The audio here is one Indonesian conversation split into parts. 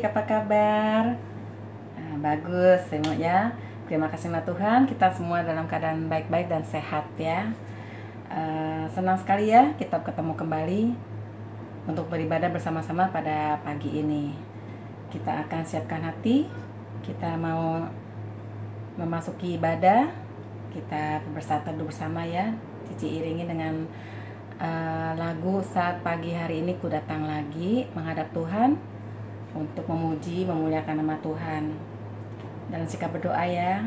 adik-adik, apa kabar? Nah, bagus semua ya. Terima kasih sama Tuhan, kita semua dalam keadaan baik-baik dan sehat ya. Senang sekali ya kita ketemu kembali untuk beribadah bersama-sama pada pagi ini. Kita akan siapkan hati, kita mau memasuki ibadah. Kita bersatu bersama ya. Cici iringi dengan lagu Saat Pagi Hari Ini Ku Datang Lagi menghadap Tuhan untuk memuji, memuliakan nama Tuhan. Dalam sikap berdoa ya.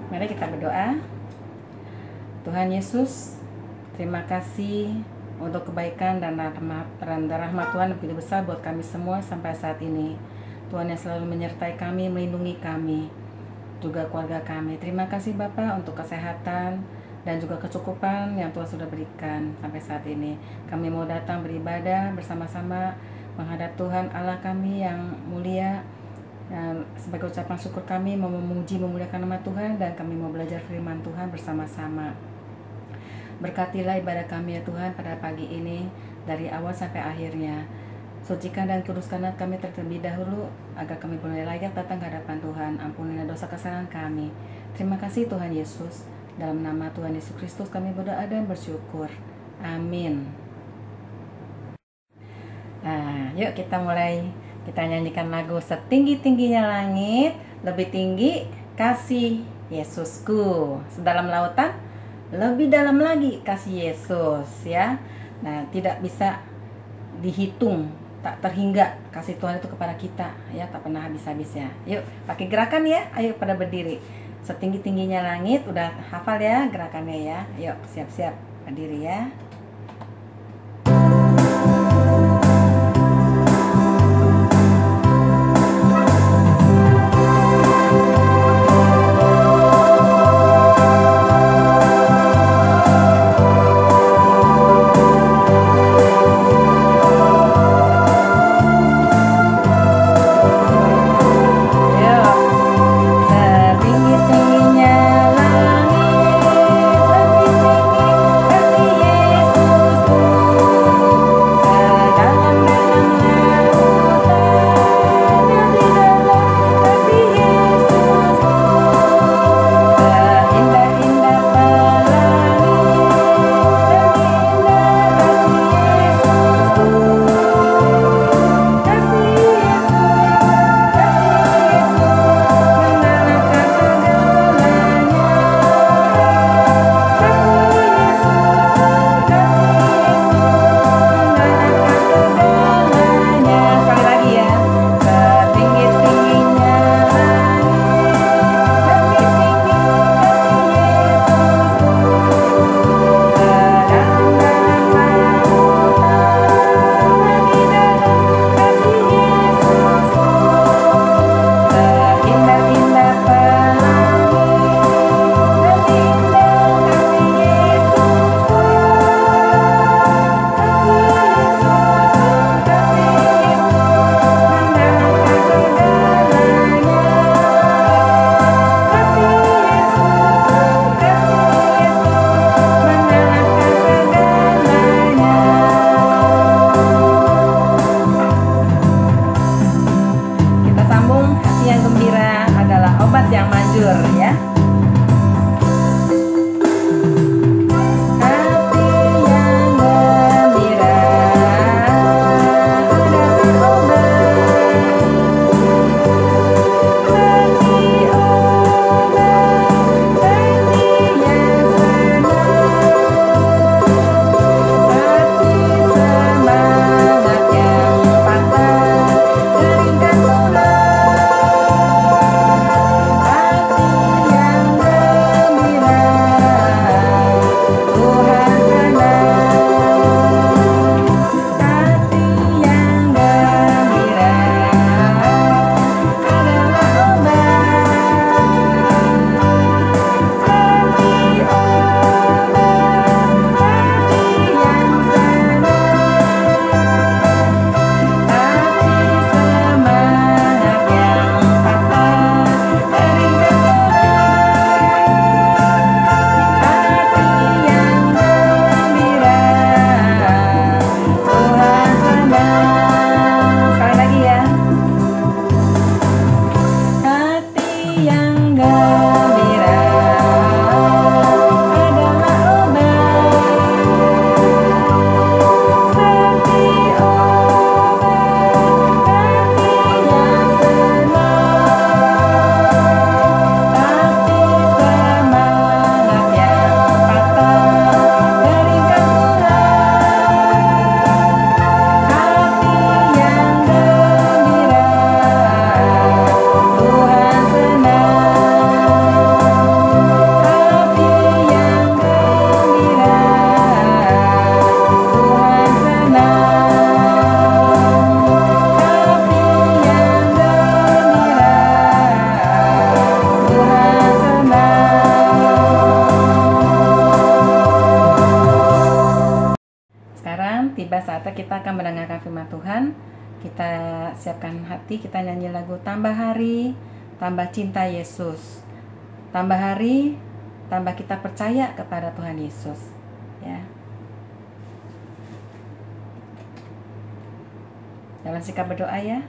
Mari kita berdoa. Tuhan Yesus, terima kasih untuk kebaikan dan rahmat Tuhan yang begitu besar buat kami semua sampai saat ini. Tuhan yang selalu menyertai kami, melindungi kami, juga keluarga kami. Terima kasih Bapa untuk kesehatan dan juga kecukupan yang Tuhan sudah berikan sampai saat ini. Kami mau datang beribadah bersama-sama menghadap Tuhan Allah kami yang mulia. Dan sebagai ucapan syukur kami mau memuji, memuliakan nama Tuhan, dan kami mau belajar firman Tuhan bersama-sama. Berkatilah ibadah kami ya Tuhan pada pagi ini dari awal sampai akhirnya. Sucikan dan kuduskan kami terlebih dahulu agar kami boleh layak datang ke hadapan Tuhan. Ampunilah dosa kesalahan kami. Terima kasih Tuhan Yesus. Dalam nama Tuhan Yesus Kristus kami berdoa dan bersyukur. Amin. Nah, yuk kita mulai. Kita nyanyikan lagu Setinggi-tingginya langit, lebih tinggi kasih Yesusku. Sedalam lautan, lebih dalam lagi kasih Yesus ya. Nah, tidak bisa dihitung, tak terhingga kasih Tuhan itu kepada kita ya, tak pernah habis-habisnya. Yuk, pakai gerakan ya. Ayo pada berdiri. Setinggi-tingginya langit, udah hafal ya gerakannya ya. Yuk, siap-siap berdiri ya. kita akan mendengarkan firman Tuhan. Kita siapkan hati, kita nyanyi lagu Tambah Hari, Tambah Cinta Yesus. Tambah hari, tambah kita percaya kepada Tuhan Yesus. Ya. Dalam sikap berdoa ya.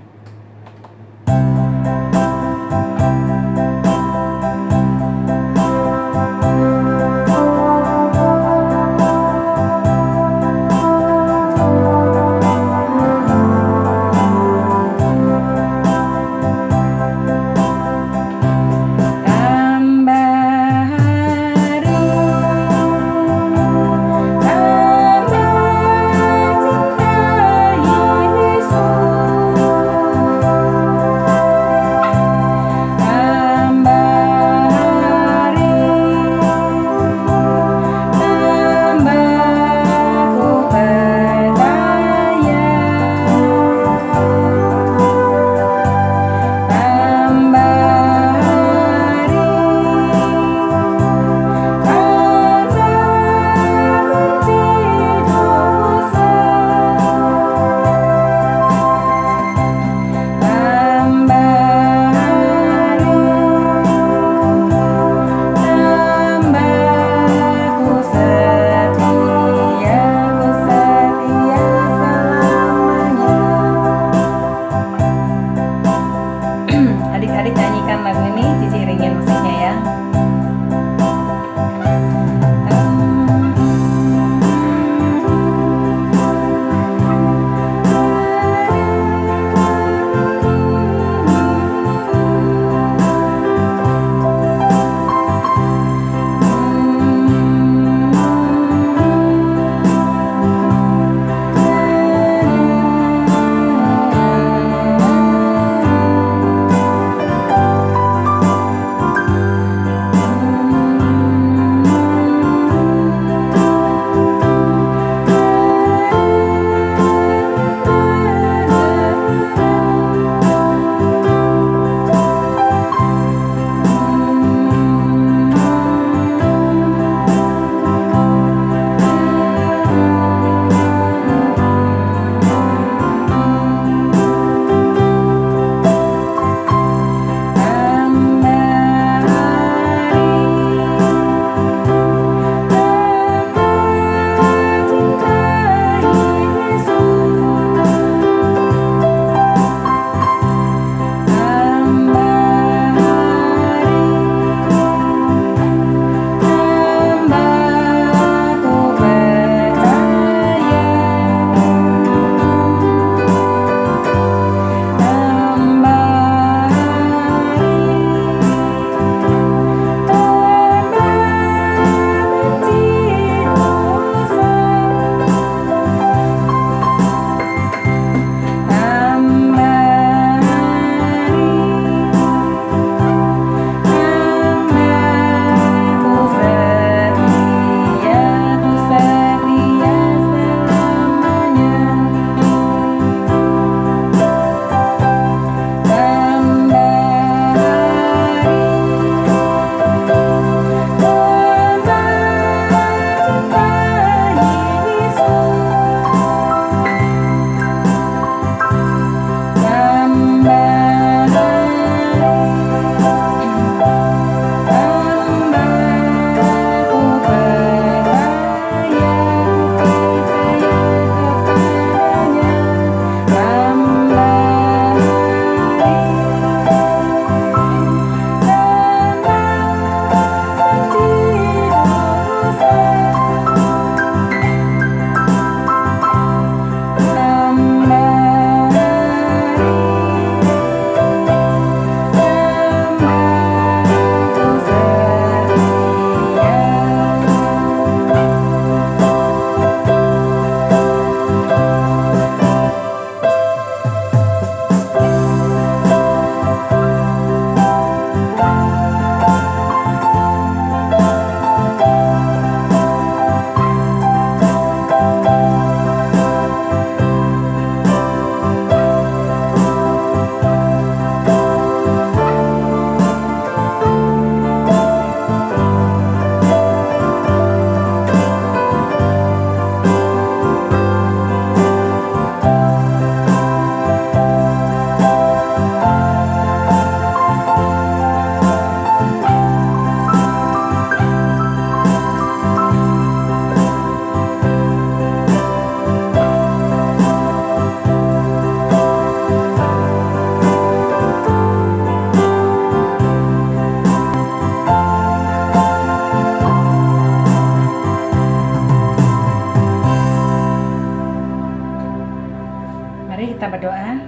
Mari kita berdoa.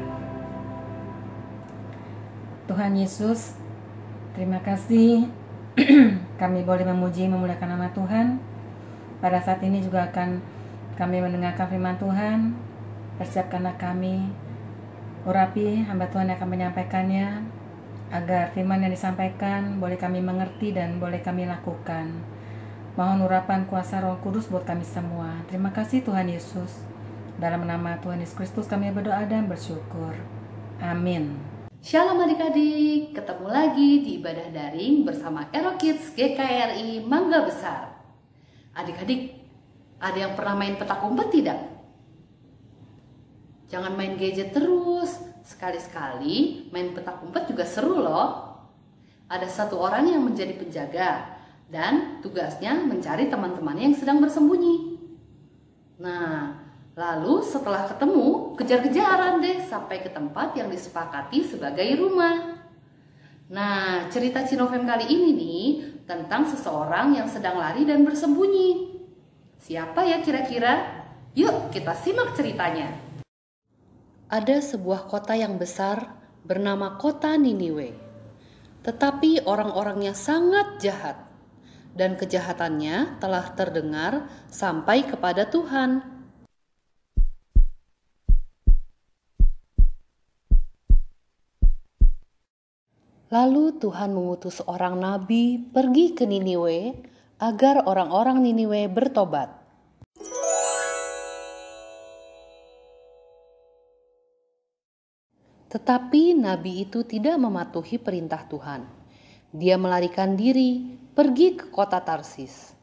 Tuhan Yesus, terima kasih kami boleh memuji memuliakan nama Tuhan. Pada saat ini juga akan kami mendengarkan firman Tuhan. Persiapkanlah kami, urapi hamba Tuhan yang akan menyampaikannya, agar firman yang disampaikan boleh kami mengerti dan boleh kami lakukan. Mohon urapan kuasa Roh Kudus buat kami semua. Terima kasih Tuhan Yesus. Dalam nama Tuhan Yesus Kristus kami berdoa dan bersyukur. Amin. Shalom adik-adik, ketemu lagi di ibadah daring bersama Ero Kids GKRI Mangga Besar. Adik-adik, ada yang pernah main petak umpet tidak? Jangan main gadget terus, sekali-sekali main petak umpet juga seru loh. Ada satu orang yang menjadi penjaga dan tugasnya mencari teman-temannya yang sedang bersembunyi. Nah, lalu setelah ketemu, kejar-kejaran deh sampai ke tempat yang disepakati sebagai rumah. Nah, cerita Cinofem kali ini nih tentang seseorang yang sedang lari dan bersembunyi. Siapa ya kira-kira? Yuk kita simak ceritanya. Ada sebuah kota yang besar bernama kota Niniwe. Tetapi orang-orangnya sangat jahat. Dan kejahatannya telah terdengar sampai kepada Tuhan. Lalu Tuhan mengutus seorang nabi pergi ke Niniwe agar orang-orang Niniwe bertobat. Tetapi nabi itu tidak mematuhi perintah Tuhan. Dia melarikan diri pergi ke kota Tarsis.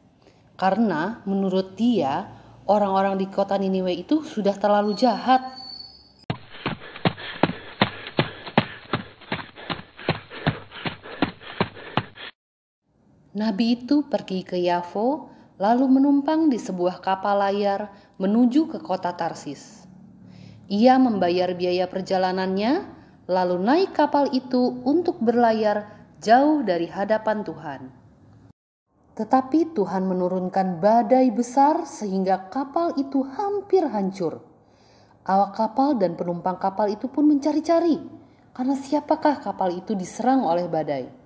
Karena menurut dia, orang-orang di kota Niniwe itu sudah terlalu jahat. Nabi itu pergi ke Yafo, lalu menumpang di sebuah kapal layar menuju ke kota Tarsis. Ia membayar biaya perjalanannya, lalu naik kapal itu untuk berlayar jauh dari hadapan Tuhan. Tetapi Tuhan menurunkan badai besar sehingga kapal itu hampir hancur. Awak kapal dan penumpang kapal itu pun mencari-cari, karena siapakah kapal itu diserang oleh badai.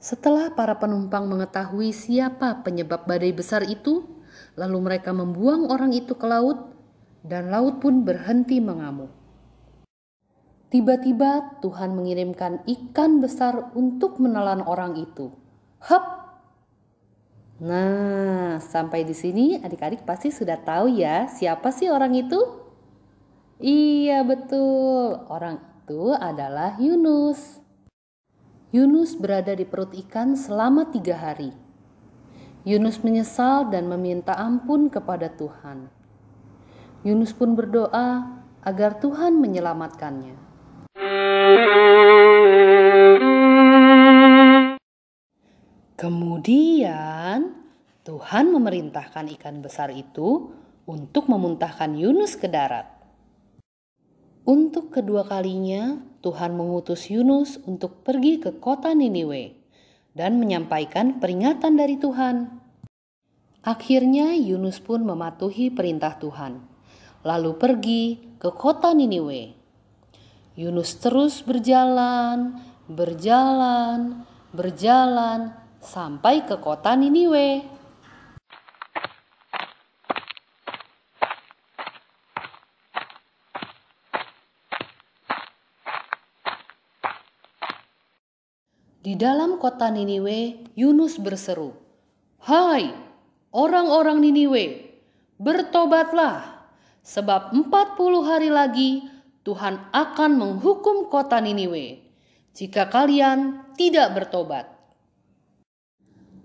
Setelah para penumpang mengetahui siapa penyebab badai besar itu, lalu mereka membuang orang itu ke laut, dan laut pun berhenti mengamuk. Tiba-tiba Tuhan mengirimkan ikan besar untuk menelan orang itu. Hap! Nah, sampai di sini adik-adik pasti sudah tahu ya, siapa sih orang itu? Iya betul, orang itu adalah Yunus. Yunus berada di perut ikan selama 3 hari. Yunus menyesal dan meminta ampun kepada Tuhan. Yunus pun berdoa agar Tuhan menyelamatkannya. Kemudian Tuhan memerintahkan ikan besar itu untuk memuntahkan Yunus ke darat. Untuk kedua kalinya, Tuhan mengutus Yunus untuk pergi ke kota Niniwe dan menyampaikan peringatan dari Tuhan. Akhirnya Yunus pun mematuhi perintah Tuhan, lalu pergi ke kota Niniwe. Yunus terus berjalan sampai ke kota Niniwe. Di dalam kota Niniwe, Yunus berseru, "Hai orang-orang Niniwe, bertobatlah, sebab 40 hari lagi Tuhan akan menghukum kota Niniwe, jika kalian tidak bertobat."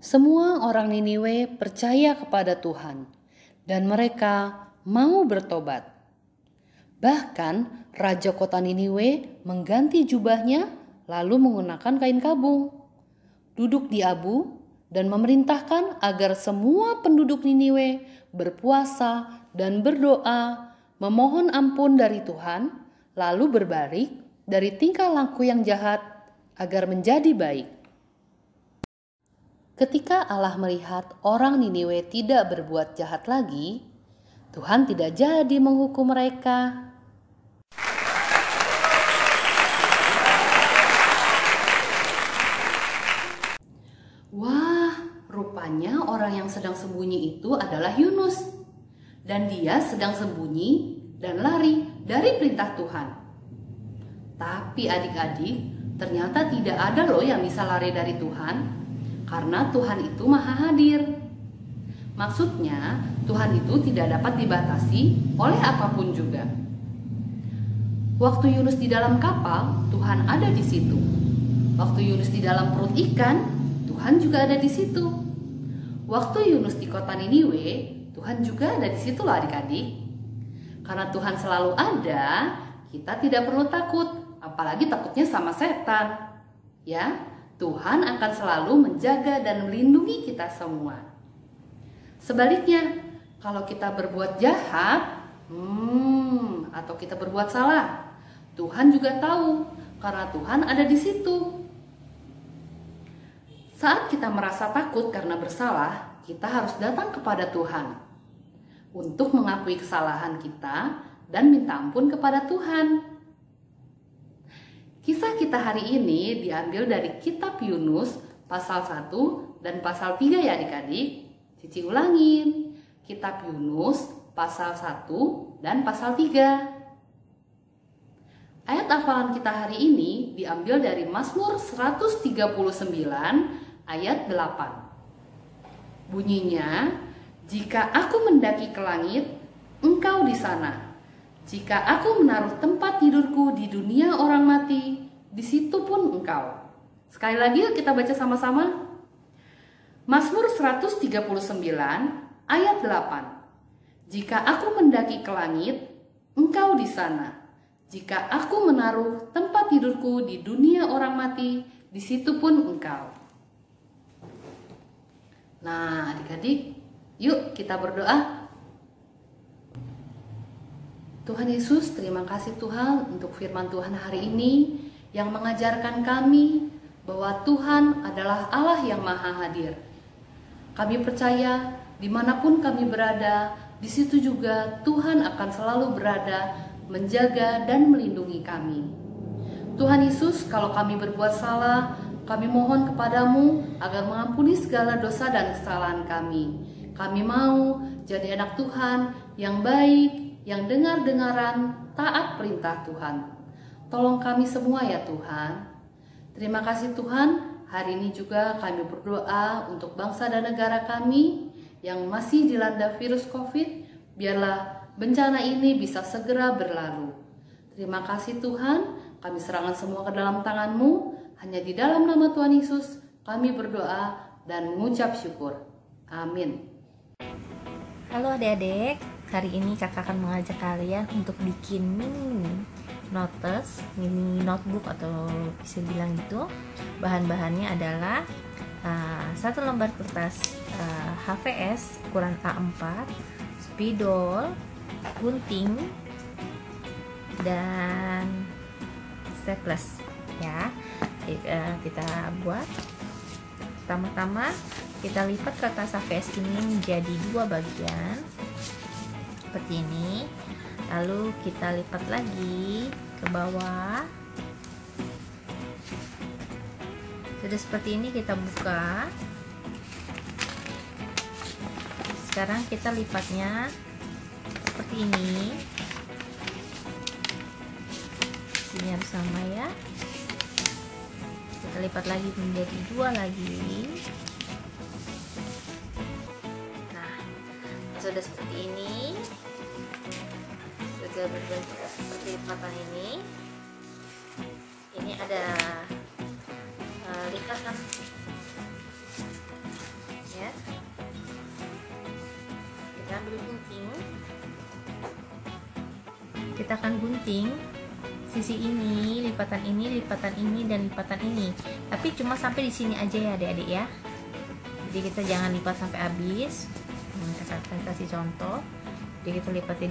Semua orang Niniwe percaya kepada Tuhan, dan mereka mau bertobat. Bahkan raja kota Niniwe mengganti jubahnya lalu menggunakan kain kabung, duduk di abu, dan memerintahkan agar semua penduduk Niniwe berpuasa dan berdoa, memohon ampun dari Tuhan, lalu berbalik dari tingkah laku yang jahat agar menjadi baik. Ketika Allah melihat orang Niniwe tidak berbuat jahat lagi, Tuhan tidak jadi menghukum mereka. Wah, rupanya orang yang sedang sembunyi itu adalah Yunus. Dan dia sedang sembunyi dan lari dari perintah Tuhan. Tapi adik-adik, ternyata tidak ada loh yang bisa lari dari Tuhan, karena Tuhan itu maha hadir. Maksudnya, Tuhan itu tidak dapat dibatasi oleh apapun juga. Waktu Yunus di dalam kapal, Tuhan ada di situ. Waktu Yunus di dalam perut ikan, Tuhan juga ada di situ. Waktu Yunus di kota Niniwe, Tuhan juga ada di situ loh adik-adik. Karena Tuhan selalu ada, kita tidak perlu takut, apalagi takutnya sama setan. Ya, Tuhan akan selalu menjaga dan melindungi kita semua. Sebaliknya, kalau kita berbuat jahat, atau kita berbuat salah, Tuhan juga tahu karena Tuhan ada di situ. Saat kita merasa takut karena bersalah, kita harus datang kepada Tuhan untuk mengakui kesalahan kita dan minta ampun kepada Tuhan. Kisah kita hari ini diambil dari kitab Yunus pasal 1 dan pasal 3 ya adik-adik. Cici ulangin, kitab Yunus pasal 1 dan pasal 3. Ayat hafalan kita hari ini diambil dari Mazmur 139 ayat 8. Bunyinya, jika aku mendaki ke langit, engkau di sana. Jika aku menaruh tempat tidurku di dunia orang mati, di situ pun engkau. Sekali lagi yuk kita baca sama-sama. Mazmur 139 ayat 8. Jika aku mendaki ke langit, engkau di sana. Jika aku menaruh tempat tidurku di dunia orang mati, di situ pun engkau. Nah, adik-adik, yuk kita berdoa. Tuhan Yesus, terima kasih Tuhan untuk firman Tuhan hari ini yang mengajarkan kami bahwa Tuhan adalah Allah yang maha hadir. Kami percaya dimanapun kami berada, di situ juga Tuhan akan selalu berada, menjaga dan melindungi kami. Tuhan Yesus, kalau kami berbuat salah, kami mohon kepadamu agar mengampuni segala dosa dan kesalahan kami. Kami mau jadi anak Tuhan yang baik, yang dengar-dengaran, taat perintah Tuhan. Tolong kami semua ya Tuhan. Terima kasih Tuhan, hari ini juga kami berdoa untuk bangsa dan negara kami yang masih dilanda virus COVID, biarlah bencana ini bisa segera berlalu. Terima kasih Tuhan, kami serahkan semua ke dalam tangan-Mu. Hanya di dalam nama Tuhan Yesus kami berdoa dan mengucap syukur. Amin. Halo adik-adik, hari ini kakak akan mengajak kalian untuk bikin mini notes, mini notebook atau bisa bilang gitu. Bahan-bahannya adalah satu lembar kertas HVS ukuran A4, spidol, gunting, dan staples ya. Kita buat, pertama-tama kita lipat kertas HVS ini menjadi dua bagian seperti ini, lalu kita lipat lagi ke bawah. Sudah seperti ini kita buka. Sekarang kita lipatnya seperti ini, sini harus sama ya. Kita lipat lagi menjadi dua lagi. Nah, sudah seperti ini, sudah berbentuk seperti lipatan ini. Ini ada lipatan ya. Kita ambil gunting, kita akan gunting sisi ini, lipatan ini, dan lipatan ini. Tapi cuma sampai di sini aja ya adik-adik ya. Jadi kita jangan lipat sampai habis. Saya akan kasih contoh. Jadi kita lipatnya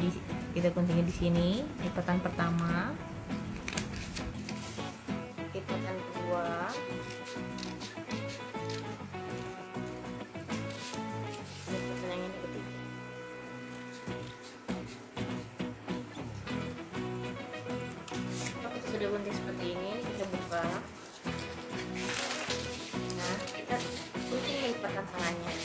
kita guntingnya di sini, lipatan pertama, lipatan kedua, Ini lipatan yang ketiga. Kalau kita sudah gunting seperti ini, kita buka. Nah, kita gunting lipatan tangannya.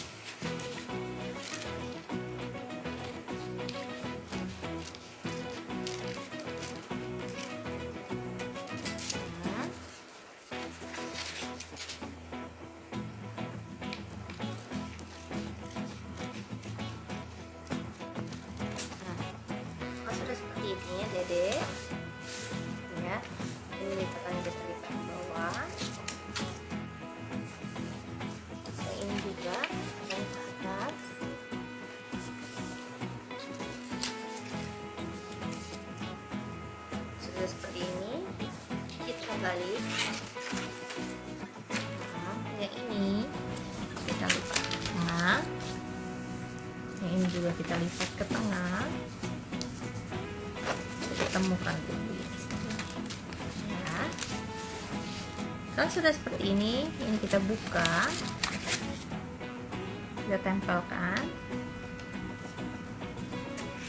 Sudah seperti ini ya Dede ya, ini lipatan kita lipat ke bawah, yang ini juga yang ke atas. Sudah seperti ini kita balik. Nah, yang ini kita lipat ke tengah, yang ini juga kita lipat ke tengah. Temukan dulu ya. Kalau sudah seperti ini kita buka, kita tempelkan,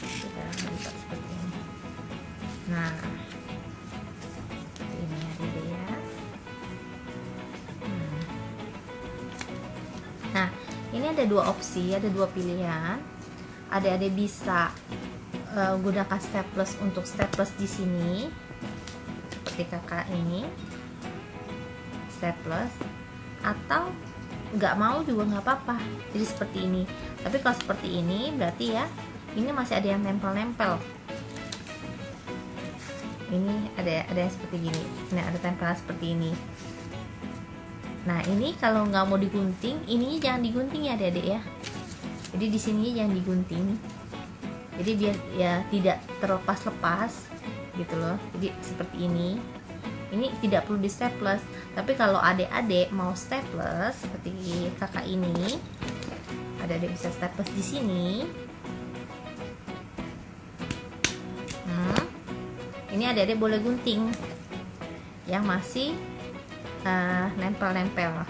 kita lipat seperti ini. Nah, ini ada ya. Nah, ini ada dua opsi, ada dua pilihan. Adik-adik bisa gunakan staples untuk staples di sini seperti kakak ini staples, atau nggak mau juga nggak apa-apa, jadi seperti ini. Tapi kalau seperti ini berarti ya ini masih ada yang nempel-nempel, ini ada yang seperti gini, ini ada tempelan seperti ini. Nah, ini kalau nggak mau digunting, ininya jangan digunting ya adik-adik ya, jadi di sini jangan digunting, jadi biar ya tidak terlepas-lepas gitu loh. Jadi seperti ini tidak perlu di staples. Tapi kalau adik-adik mau staples seperti kakak ini, adik-adik bisa staples di sini. Ini adik-adik boleh gunting yang masih nempel-nempel.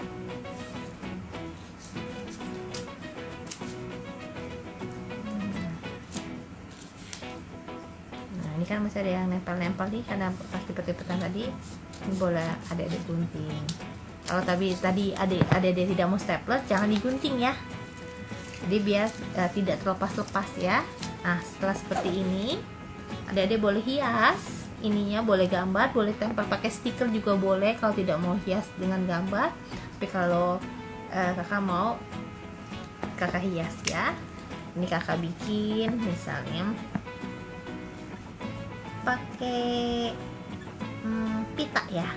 Ini kan masih ada yang nempel-nempel nih karena pas lipet-lipetan tadi, ini boleh adik-adik gunting. Kalau tadi adik-adik tidak mau staples, jangan digunting ya, jadi biar tidak terlepas-lepas ya. Nah, setelah seperti ini adik-adik boleh hias ininya, boleh gambar, boleh tempel pakai stiker juga boleh kalau tidak mau hias dengan gambar. Tapi kalau kakak mau, kakak hias ya. Ini kakak bikin misalnya pakai pita ya.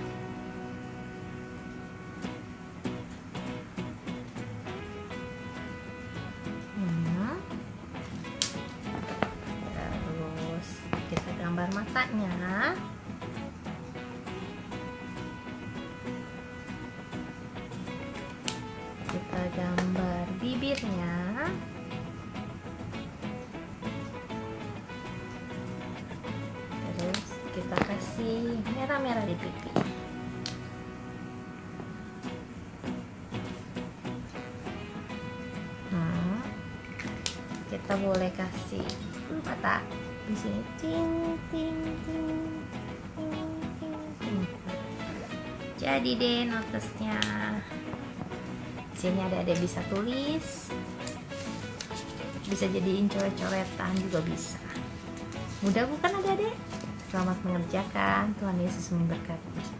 Terus kita gambar matanya. Kita gambar bibirnya. Kita kasih merah-merah di pipi. Kita boleh kasih mata di sini, ting ting ting ting ting ting. Jadi deh notesnya. Sini ada bisa tulis, bisa jadiin coret-coretan juga bisa. Mudah bukan adik-adik? Selamat mengerjakan, Tuhan Yesus memberkati.